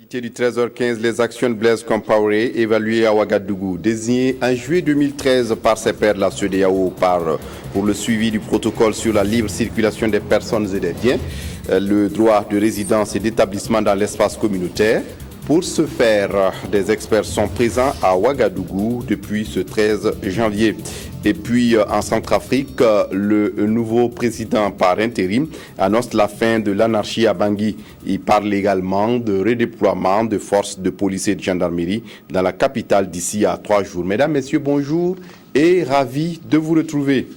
L'actualité du 13h15, les actions de Blaise Compaoré évaluées à Ouagadougou, désigné en juillet 2013 par ses pairs de la CEDEAO pour le suivi du protocole sur la libre circulation des personnes et des biens, le droit de résidence et d'établissement dans l'espace communautaire. Pour ce faire, des experts sont présents à Ouagadougou depuis ce 13 janvier. Et puis en Centrafrique, le nouveau président par intérim annonce la fin de l'anarchie à Bangui. Il parle également de redéploiement de forces de police et de gendarmerie dans la capitale d'ici à 3 jours. Mesdames, Messieurs, bonjour et ravi de vous retrouver.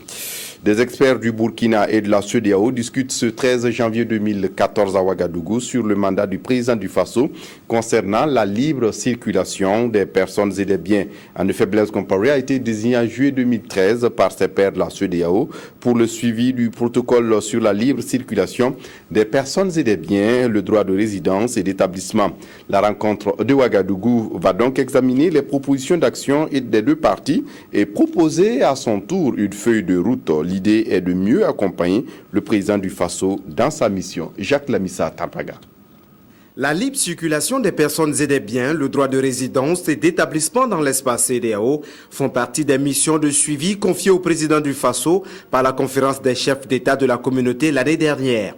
Des experts du Burkina et de la CEDEAO discutent ce 13 janvier 2014 à Ouagadougou sur le mandat du président du Faso concernant la libre circulation des personnes et des biens. En effet, Blaise Compaoré a été désigné en juillet 2013 par ses pairs de la CEDEAO pour le suivi du protocole sur la libre circulation des personnes et des biens, le droit de résidence et d'établissement. La rencontre de Ouagadougou va donc examiner les propositions d'action des deux parties et proposer à son tour une feuille de route. L'idée est de mieux accompagner le président du Faso dans sa mission. Jacques Lamissa Tampaga. La libre circulation des personnes et des biens, le droit de résidence et d'établissement dans l'espace CEDEAO font partie des missions de suivi confiées au président du Faso par la conférence des chefs d'État de la communauté l'année dernière.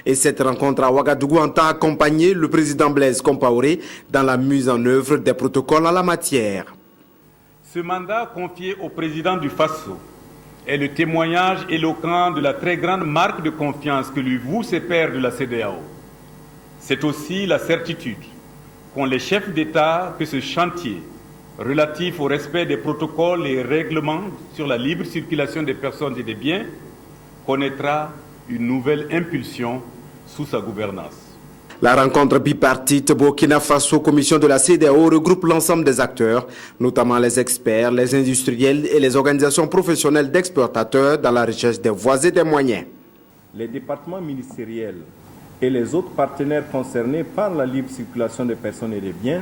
Et cette rencontre à Ouagadougou entend accompagner le président Blaise Compaoré dans la mise en œuvre des protocoles en la matière. Ce mandat confié au président du Faso est le témoignage éloquent de la très grande marque de confiance que lui vouent ses pairs de la CEDEAO. C'est aussi la certitude qu'ont les chefs d'État que ce chantier relatif au respect des protocoles et règlements sur la libre circulation des personnes et des biens connaîtra une nouvelle impulsion sous sa gouvernance. La rencontre bipartite Burkina Faso-Commission de la CEDEAO regroupe l'ensemble des acteurs, notamment les experts, les industriels et les organisations professionnelles d'exploitateurs dans la recherche des voies et des moyens. Les départements ministériels et les autres partenaires concernés par la libre circulation des personnes et des biens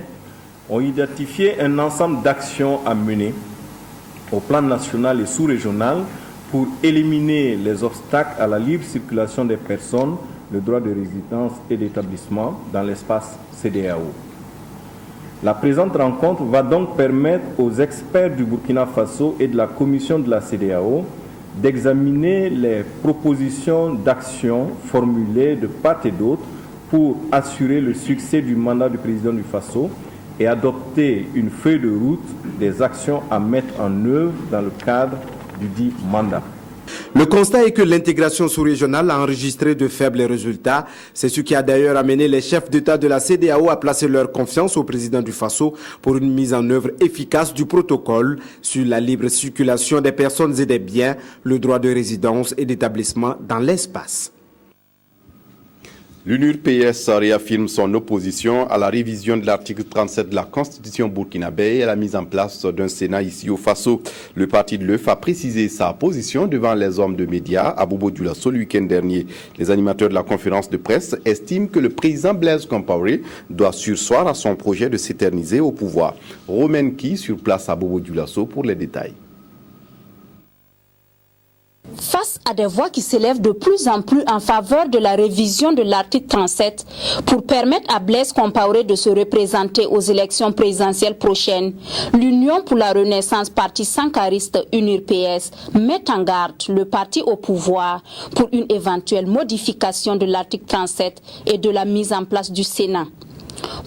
ont identifié un ensemble d'actions à mener au plan national et sous-régional pour éliminer les obstacles à la libre circulation des personnes, le droit de résidence et d'établissement dans l'espace CEDEAO. La présente rencontre va donc permettre aux experts du Burkina Faso et de la Commission de la CEDEAO d'examiner les propositions d'action formulées de part et d'autre pour assurer le succès du mandat du président du Faso et adopter une feuille de route des actions à mettre en œuvre dans le cadre du dit mandat. Le constat est que l'intégration sous-régionale a enregistré de faibles résultats. C'est ce qui a d'ailleurs amené les chefs d'État de la CEDEAO à placer leur confiance au président du Faso pour une mise en œuvre efficace du protocole sur la libre circulation des personnes et des biens, le droit de résidence et d'établissement dans l'espace. L'UNUR-PS réaffirme son opposition à la révision de l'article 37 de la Constitution burkinabé et à la mise en place d'un Sénat ici au Faso. Le parti de l'EUF a précisé sa position devant les hommes de médias à Bobo Dioulasso le week-end dernier. Les animateurs de la conférence de presse estiment que le président Blaise Compaoré doit surseoir à son projet de s'éterniser au pouvoir. Romain Ki sur place à Bobo Dioulasso pour les détails. Face à des voix qui s'élèvent de plus en plus en faveur de la révision de l'article 37 pour permettre à Blaise Compaoré de se représenter aux élections présidentielles prochaines, l'Union pour la Renaissance, parti sankariste UNUR-PS, met en garde le parti au pouvoir pour une éventuelle modification de l'article 37 et de la mise en place du Sénat.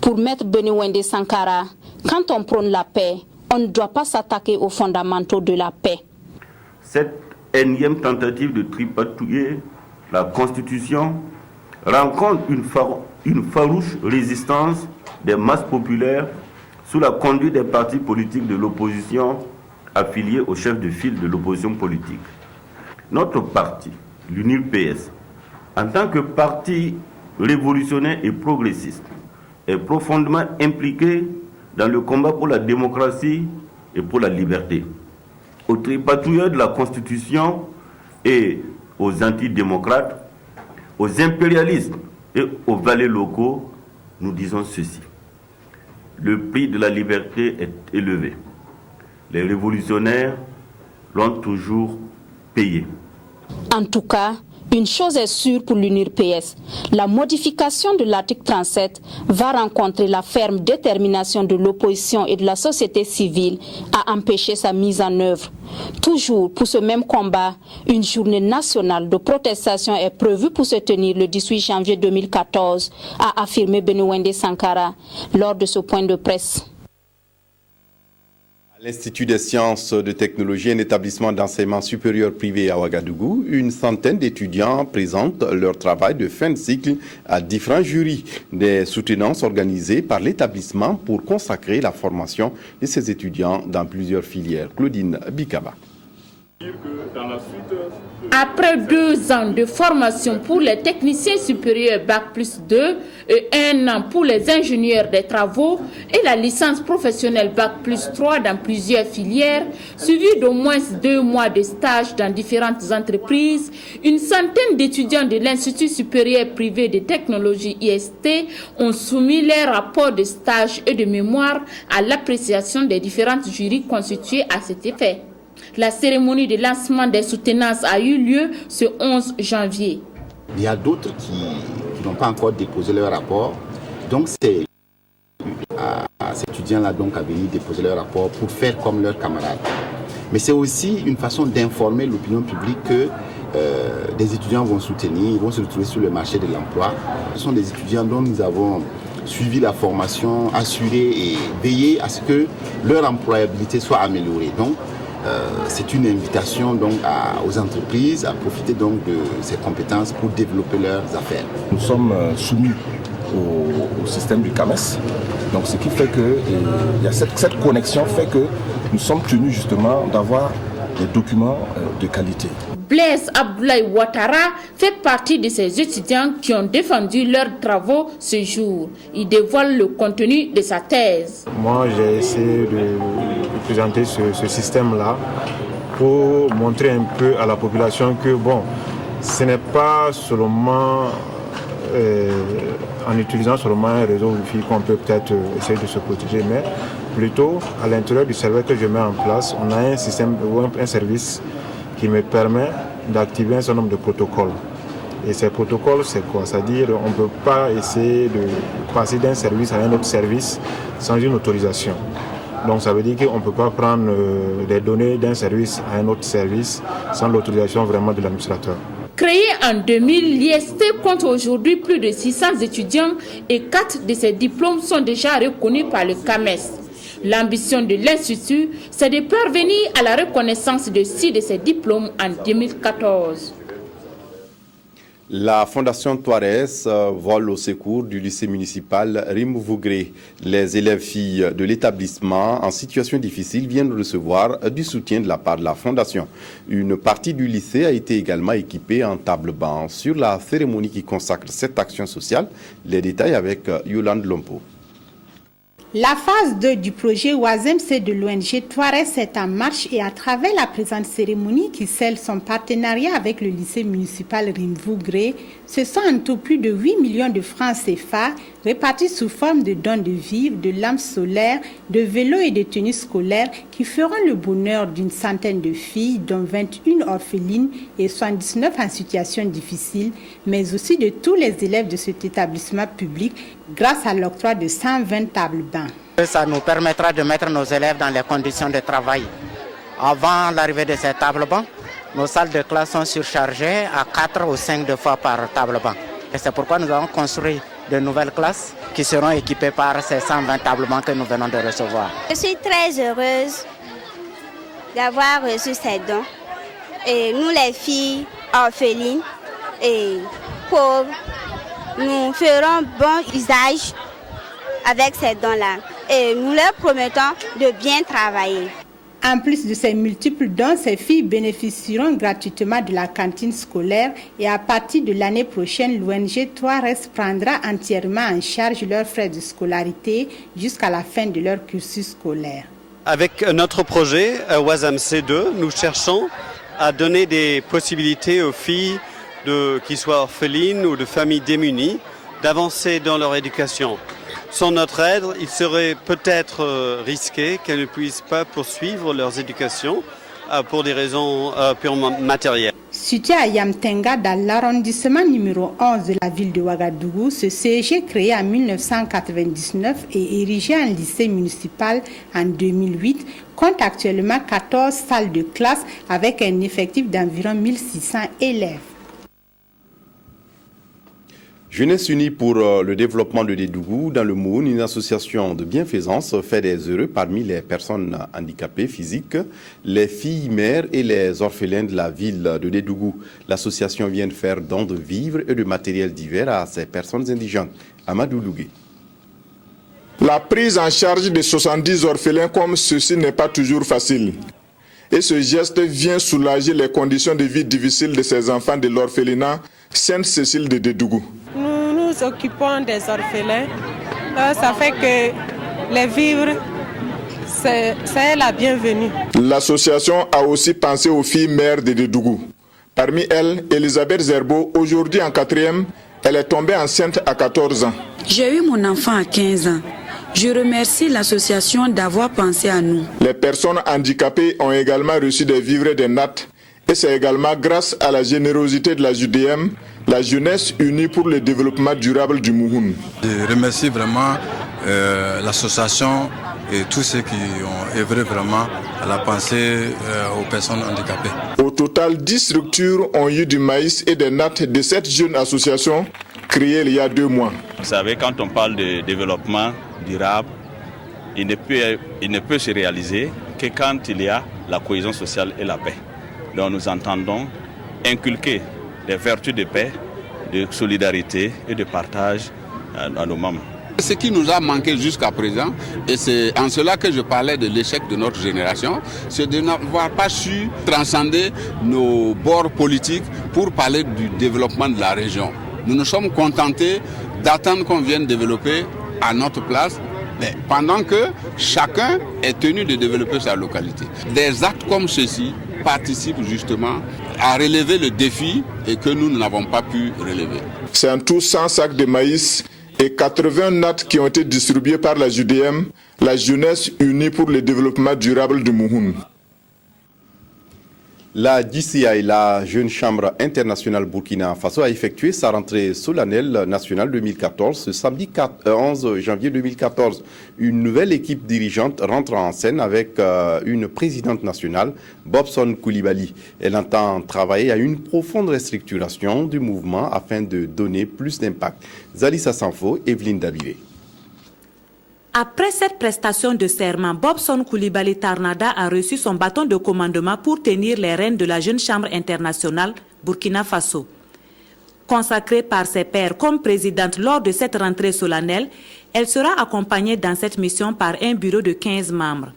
Pour Maître Beniwende Sankara, quand on prône la paix, on ne doit pas s'attaquer aux fondamentaux de la paix. Cette énième tentative de tripatouiller la Constitution rencontre une farouche résistance des masses populaires sous la conduite des partis politiques de l'opposition affiliés au chef de file de l'opposition politique. Notre parti, l'UNUR-PS, en tant que parti révolutionnaire et progressiste, est profondément impliqué dans le combat pour la démocratie et pour la liberté. Aux tripatouilleurs de la Constitution et aux antidémocrates, aux impérialistes et aux valets locaux, nous disons ceci. Le prix de la liberté est élevé. Les révolutionnaires l'ont toujours payé. En tout cas, Une chose est sûre pour l'UNIRPS, la modification de l'article 37 va rencontrer la ferme détermination de l'opposition et de la société civile à empêcher sa mise en œuvre. Toujours pour ce même combat, une journée nationale de protestation est prévue pour se tenir le 18 janvier 2014, a affirmé Benouwende Sankara lors de ce point de presse. L'Institut des sciences de technologie, un établissement d'enseignement supérieur privé à Ouagadougou, une centaine d'étudiants présentent leur travail de fin de cycle à différents jurys. Des soutenances organisées par l'établissement pour consacrer la formation de ces étudiants dans plusieurs filières. Claudine Bikaba. Après 2 ans de formation pour les techniciens supérieurs Bac+2 et 1 an pour les ingénieurs des travaux et la licence professionnelle Bac+3 dans plusieurs filières, suivi d'au moins 2 mois de stage dans différentes entreprises, une centaine d'étudiants de l'Institut supérieur privé de technologie IST ont soumis leurs rapports de stage et de mémoire à l'appréciation des différentes jurys constitués à cet effet. La cérémonie de lancement des soutenances a eu lieu ce 11 janvier. Il y a d'autres qui n'ont pas encore déposé leur rapport. Donc c'est à ces étudiants-là donc à venir déposer leur rapport pour faire comme leurs camarades. Mais c'est aussi une façon d'informer l'opinion publique que des étudiants vont soutenir, vont se retrouver sur le marché de l'emploi. Ce sont des étudiants dont nous avons suivi la formation, assuré et veillé à ce que leur employabilité soit améliorée. Donc, c'est une invitation donc aux entreprises à profiter donc de ces compétences pour développer leurs affaires. Nous sommes soumis au système du CAMES, donc ce qui fait que il y a cette connexion fait que nous sommes tenus justement d'avoir des documents de qualité. Blaise Abdoulaye Ouattara fait partie de ces étudiants qui ont défendu leurs travaux ce jour. Il dévoile le contenu de sa thèse. Moi, j'ai essayé de présenter ce système-là pour montrer un peu à la population que bon, ce n'est pas seulement en utilisant seulement un réseau Wi-Fi qu'on peut peut-être essayer de se protéger, mais plutôt à l'intérieur du serveur que je mets en place, on a un système ou un service qui me permet d'activer un certain nombre de protocoles. Et ces protocoles, c'est quoi? C'est-à-dire qu'on ne peut pas essayer de passer d'un service à un autre service sans une autorisation. Donc ça veut dire qu'on ne peut pas prendre des données d'un service à un autre service sans l'autorisation vraiment de l'administrateur. Créé en 2000, l'IST compte aujourd'hui plus de 600 étudiants et 4 de ces diplômes sont déjà reconnus par le CAMES. L'ambition de l'Institut, c'est de parvenir à la reconnaissance de 6 de ces diplômes en 2014. La Fondation Toarès vole au secours du lycée municipal Rimvougré. Les élèves filles de l'établissement en situation difficile viennent recevoir du soutien de la part de la Fondation. Une partie du lycée a été également équipée en table-banc. Sur la cérémonie qui consacre cette action sociale, les détails avec Yolande Lompo. La phase 2 du projet OASMC de l'ONG Toarès est en marche et à travers la présente cérémonie qui scelle son partenariat avec le lycée municipal Rimvougré, ce sont en tout plus de 8 millions de francs CFA répartis sous forme de dons de vivres, de lampes solaires, de vélos et de tenues scolaires qui feront le bonheur d'une centaine de filles, dont 21 orphelines et 79 en situation difficile, mais aussi de tous les élèves de cet établissement public grâce à l'octroi de 120 tables-bancs. Ça nous permettra de mettre nos élèves dans les conditions de travail. Avant l'arrivée de ces tables-bancs, nos salles de classe sont surchargées à 4 ou 5 fois par table-banc. Et c'est pourquoi nous avons construit de nouvelles classes qui seront équipées par ces 120 tables-bancs que nous venons de recevoir. Je suis très heureuse d'avoir reçu ces dons. Et nous, les filles orphelines et pauvres, nous ferons bon usage avec ces dons-là. Et nous leur promettons de bien travailler. En plus de ces multiples dons, ces filles bénéficieront gratuitement de la cantine scolaire et à partir de l'année prochaine, l'ONG Toarès prendra entièrement en charge leurs frais de scolarité jusqu'à la fin de leur cursus scolaire. Avec notre projet OASMC2, nous cherchons à donner des possibilités aux filles qui soient orphelines ou de familles démunies d'avancer dans leur éducation. Sans notre aide, il serait peut-être risqué qu'elles ne puissent pas poursuivre leurs éducations pour des raisons purement matérielles. Situé à Yamtenga, dans l'arrondissement numéro 11 de la ville de Ouagadougou, ce CEG créé en 1999 et érigé en lycée municipal en 2008 compte actuellement 14 salles de classe avec un effectif d'environ 1600 élèves. Jeunesse Unie pour le développement de Dédougou, dans le Moun, une association de bienfaisance fait des heureux parmi les personnes handicapées physiques, les filles mères et les orphelins de la ville de Dédougou. L'association vient de faire don de vivres et de matériel divers à ces personnes indigentes. Amadou Lougué. La prise en charge de 70 orphelins comme ceci n'est pas toujours facile. Et ce geste vient soulager les conditions de vie difficiles de ces enfants de l'orphelinat Sainte-Cécile de Dédougou. Nous nous occupons des orphelins. Ça fait que les vivres, c'est la bienvenue. L'association a aussi pensé aux filles mères de Dédougou. Parmi elles, Elisabeth Zerbo, aujourd'hui en 4e, elle est tombée enceinte à 14 ans. J'ai eu mon enfant à 15 ans. Je remercie l'association d'avoir pensé à nous. Les personnes handicapées ont également reçu des vivres et des nattes. Et c'est également grâce à la générosité de la JDM, la Jeunesse Unie pour le développement durable du Mouhoun. Je remercie vraiment l'association et tous ceux qui ont œuvré vraiment à la pensée aux personnes handicapées. Au total, 10 structures ont eu du maïs et des nattes de cette jeune association créée il y a 2 mois. Vous savez, quand on parle de développement durable, il ne peut se réaliser que quand il y a la cohésion sociale et la paix. Donc nous entendons inculquer des vertus de paix, de solidarité et de partage à nos membres. Ce qui nous a manqué jusqu'à présent, et c'est en cela que je parlais de l'échec de notre génération, c'est de n'avoir pas su transcender nos bords politiques pour parler du développement de la région. Nous nous sommes contentés d'attendre qu'on vienne développer à notre place, mais pendant que chacun est tenu de développer sa localité. Des actes comme ceci participent justement à relever le défi et que nous n'avons pas pu relever. C'est en tout 100 sacs de maïs et 80 nattes qui ont été distribuées par la JDM, la Jeunesse Unie pour le développement durable du Mouhoun. La DCI, la Jeune Chambre internationale Burkina Faso, a effectué sa rentrée solennelle nationale 2014 ce samedi 11 janvier 2014. Une nouvelle équipe dirigeante rentre en scène avec une présidente nationale, Bobson Coulibaly. Elle entend travailler à une profonde restructuration du mouvement afin de donner plus d'impact. Zalissa Sanfo, Evelyne Dabilé. Après cette prestation de serment, Bobson Coulibaly Tarnada a reçu son bâton de commandement pour tenir les rênes de la Jeune Chambre internationale Burkina Faso. Consacrée par ses pairs comme présidente lors de cette rentrée solennelle, elle sera accompagnée dans cette mission par un bureau de 15 membres.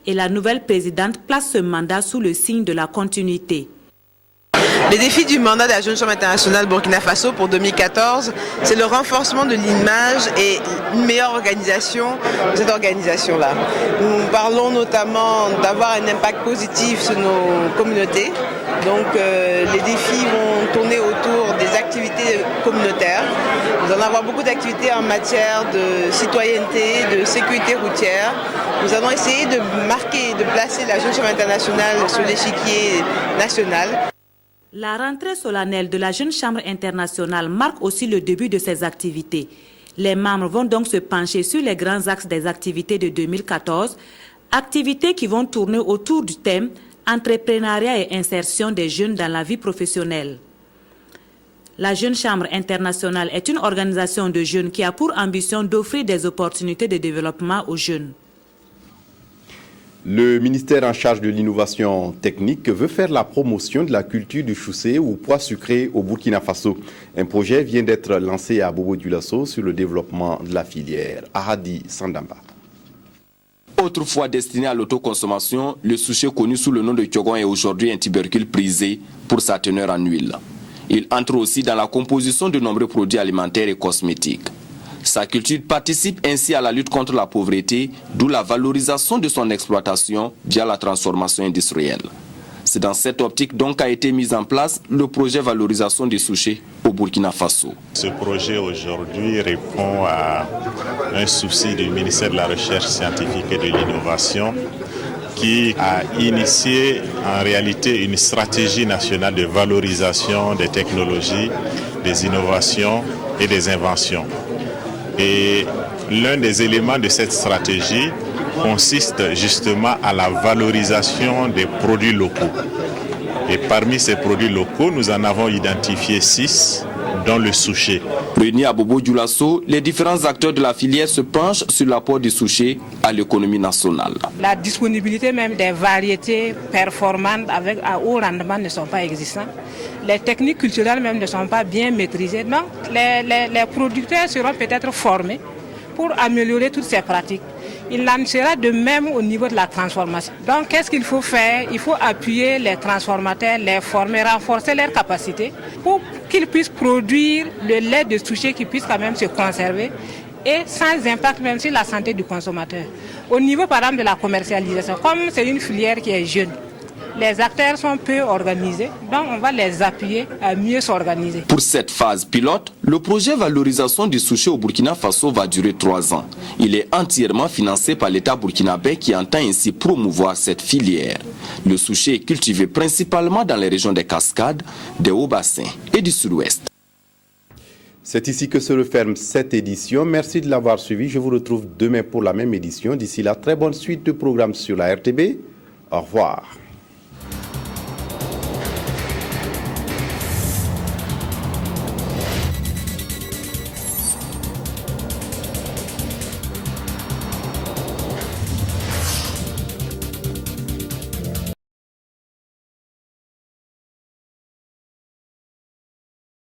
Et la nouvelle présidente place ce mandat sous le signe de la continuité. Les défis du mandat de la Jeune Chambre internationale Burkina Faso pour 2014, c'est le renforcement de l'image et une meilleure organisation de cette organisation-là. Nous parlons notamment d'avoir un impact positif sur nos communautés. Donc les défis vont tourner autour des activités communautaires. Nous allons avoir beaucoup d'activités en matière de citoyenneté, de sécurité routière. Nous allons essayer de marquer, de placer la Jeune Chambre internationale sur l'échiquier national. La rentrée solennelle de la Jeune Chambre internationale marque aussi le début de ses activités. Les membres vont donc se pencher sur les grands axes des activités de 2014, activités qui vont tourner autour du thème entrepreneuriat et insertion des jeunes dans la vie professionnelle. La Jeune Chambre internationale est une organisation de jeunes qui a pour ambition d'offrir des opportunités de développement aux jeunes. Le ministère en charge de l'innovation technique veut faire la promotion de la culture du choussé ou pois sucré au Burkina Faso. Un projet vient d'être lancé à Bobo Dioulasso sur le développement de la filière. Ahadi Sandamba. Autrefois destiné à l'autoconsommation, le souché connu sous le nom de Kyogon est aujourd'hui un tubercule prisé pour sa teneur en huile. Il entre aussi dans la composition de nombreux produits alimentaires et cosmétiques. Sa culture participe ainsi à la lutte contre la pauvreté, d'où la valorisation de son exploitation via la transformation industrielle. C'est dans cette optique donc qu'a été mis en place le projet valorisation des souchés au Burkina Faso. Ce projet aujourd'hui répond à un souci du ministère de la Recherche scientifique et de l'innovation qui a initié en réalité une stratégie nationale de valorisation des technologies, des innovations et des inventions. Et l'un des éléments de cette stratégie consiste justement à la valorisation des produits locaux. Et parmi ces produits locaux, nous en avons identifié 6, dont le souchet. Réunis à Bobo Dioulasso, les différents acteurs de la filière se penchent sur l'apport du souchet à l'économie nationale. La disponibilité même des variétés performantes à haut rendement ne sont pas existantes. Les techniques culturelles même ne sont pas bien maîtrisées. Donc les producteurs seront peut-être formés pour améliorer toutes ces pratiques. Il en sera de même au niveau de la transformation. Donc, qu'est-ce qu'il faut faire? Il faut appuyer les transformateurs, les former, renforcer leurs capacités pour qu'ils puissent produire le lait de souchet qui puisse quand même se conserver et sans impact même sur la santé du consommateur. Au niveau, par exemple, de la commercialisation, comme c'est une filière qui est jeune, les acteurs sont peu organisés, donc on va les appuyer à mieux s'organiser. Pour cette phase pilote, le projet valorisation du souchet au Burkina Faso va durer 3 ans. Il est entièrement financé par l'État burkinabé qui entend ainsi promouvoir cette filière. Le souchet est cultivé principalement dans les régions des Cascades, des Hauts-Bassins et du Sud-Ouest. C'est ici que se referme cette édition. Merci de l'avoir suivi. Je vous retrouve demain pour la même édition. D'ici là, très bonne suite de programmes sur la RTB. Au revoir.